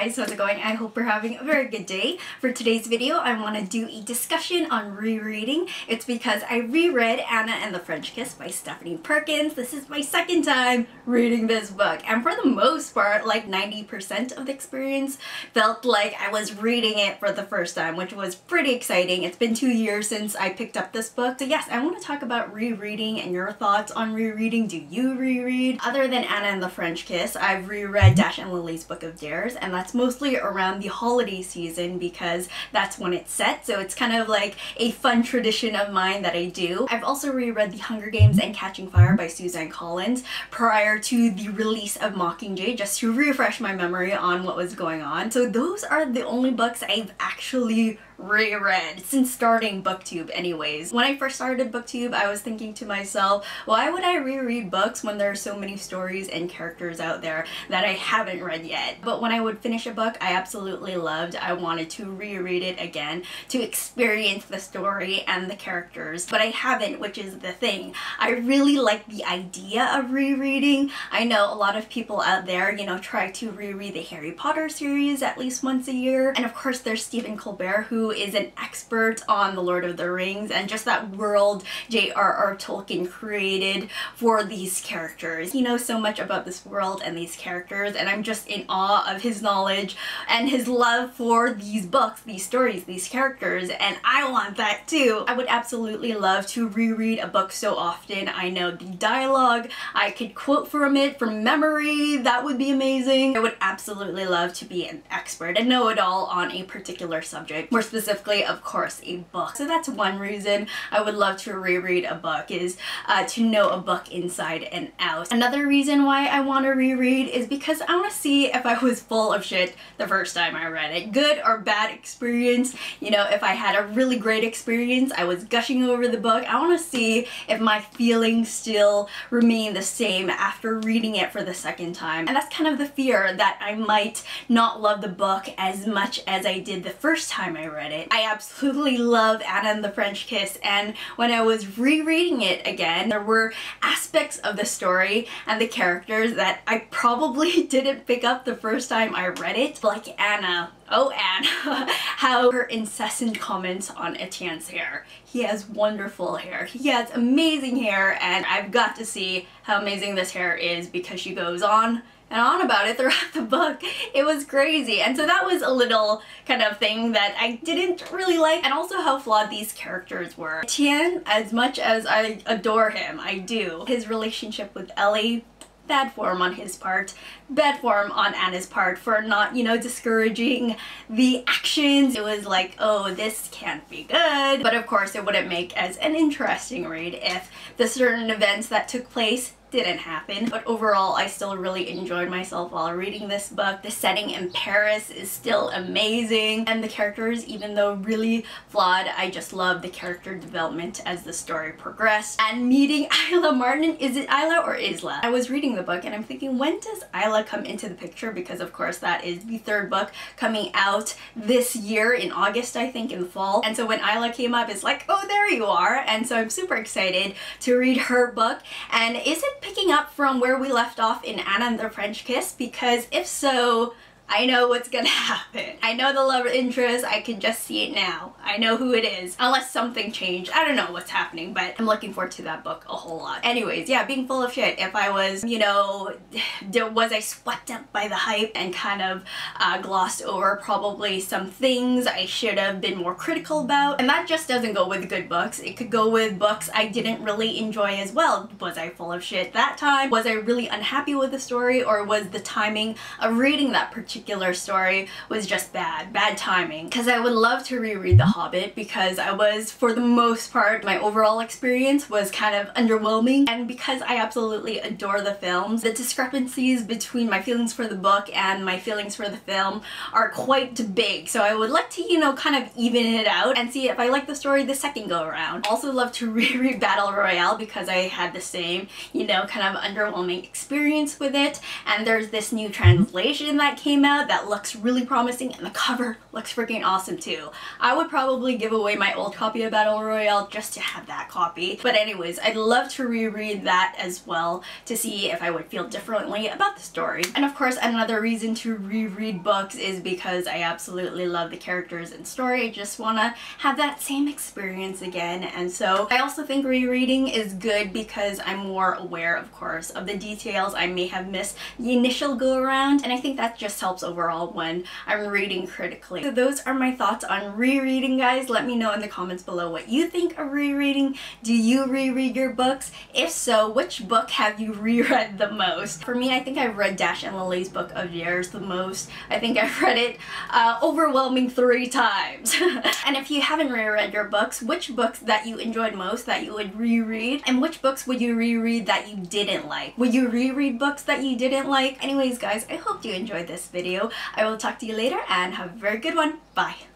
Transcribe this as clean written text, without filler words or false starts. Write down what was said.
guys, how's it going? I hope you're having a very good day. For today's video, I want to do a discussion on rereading. It's because I reread Anna and the French Kiss by Stephanie Perkins. This is my second time reading this book, and for the most part, like 90% of the experience felt like I was reading it for the first time, which was pretty exciting. It's been 2 years since I picked up this book. So yes, I want to talk about rereading and your thoughts on rereading. Do you reread? Other than Anna and the French Kiss, I've reread Dash and Lily's Book of Dares, and that's mostly around the holiday season because that's when it's set, so it's kind of like a fun tradition of mine that I do. I've also reread The Hunger Games and Catching Fire by Suzanne Collins prior to the release of Mockingjay, just to refresh my memory on what was going on. So those are the only books I've actually reread since starting BookTube anyways. When I first started BookTube, I was thinking to myself, why would I reread books when there are so many stories and characters out there that I haven't read yet? But when I would finish a book I absolutely loved, I wanted to reread it again to experience the story and the characters, but I haven't, which is the thing. I really like the idea of rereading. I know a lot of people out there, you know, try to reread the Harry Potter series at least once a year, and of course there's Stephen Colbert, who is an expert on the Lord of the Rings and just that world J.R.R. Tolkien created for these characters. He knows so much about this world and these characters, and I'm just in awe of his knowledge and his love for these books, these stories, these characters, and I want that too. I would absolutely love to reread a book so often I know the dialogue, I could quote from it from memory. That would be amazing. I would absolutely love to be an expert and know it all on a particular subject. More specifically, of course, a book. So that's one reason I would love to reread a book, is to know a book inside and out. Another reason why I want to reread is because I want to see if I was full of shit the first time I read it. Good or bad experience. You know, if I had a really great experience, I was gushing over the book, I want to see if my feelings still remain the same after reading it for the second time. And that's kind of the fear, that I might not love the book as much as I did the first time I read it. I absolutely love Anna and the French Kiss, and when I was rereading it again, there were aspects of the story and the characters that I probably didn't pick up the first time I read it. Like Anna. Oh, Anna. How her incessant comments on Etienne's hair. He has wonderful hair. He has amazing hair, and I've got to see how amazing this hair is because she goes on and on about it throughout the book. It was crazy, and so that was a little kind of thing that I didn't really like, and also how flawed these characters were. Etienne, as much as I adore him, I do, his relationship with Ellie, bad form on his part, bad form on Anna's part for not, you know, discouraging the actions. It was like, oh, this can't be good. But of course it wouldn't make as an interesting read if the certain events that took place didn't happen. But overall, I still really enjoyed myself while reading this book. The setting in Paris is still amazing, and the characters, even though really flawed, I just love the character development as the story progressed. And meeting Isla Martin, is it Isla or Isla? I was reading the book and I'm thinking, when does Isla come into the picture? Because of course that is the third book coming out this year in August, I think, in the fall. And so when Isla came up, it's like, oh, there you are. And so I'm super excited to read her book. And is it picking up from where we left off in Anna and the French Kiss? Because if so, I know what's gonna happen. I know the love interest, I can just see it now. I know who it is, unless something changed. I don't know what's happening, but I'm looking forward to that book a whole lot. Anyways, yeah, being full of shit. If I was, you know, was I swept up by the hype and kind of glossed over probably some things I should have been more critical about? And that just doesn't go with good books. It could go with books I didn't really enjoy as well. Was I full of shit that time? Was I really unhappy with the story, or was the timing of reading that particular story was just bad timing? Because I would love to reread The Hobbit, because I was, for the most part, my overall experience was kind of underwhelming, and because I absolutely adore the films, the discrepancies between my feelings for the book and my feelings for the film are quite big. So I would like to, you know, kind of even it out and see if I like the story the second go around. Also love to reread Battle Royale because I had the same, you know, kind of underwhelming experience with it, and there's this new translation that came came out that looks really promising, and the cover looks freaking awesome too. I would probably give away my old copy of Battle Royale just to have that copy. But anyways, I'd love to reread that as well to see if I would feel differently about the story. And of course, another reason to reread books is because I absolutely love the characters and story. I just want to have that same experience again. And so I also think rereading is good because I'm more aware, of course, of the details I may have missed the initial go around, and I think that just helps overall when I'm reading critically. So those are my thoughts on rereading, guys. Let me know in the comments below what you think of rereading. Do you reread your books? If so, which book have you reread the most? For me, I think I've read Dash and Lily's Book of Years the most. I think I've read it overwhelming 3 times. And if you haven't reread your books, which books that you enjoyed most that you would reread, and which books would you reread that you didn't like? Would you reread books that you didn't like? Anyways, guys, I hope you enjoyed this video. I will talk to you later and have a very good one. Bye.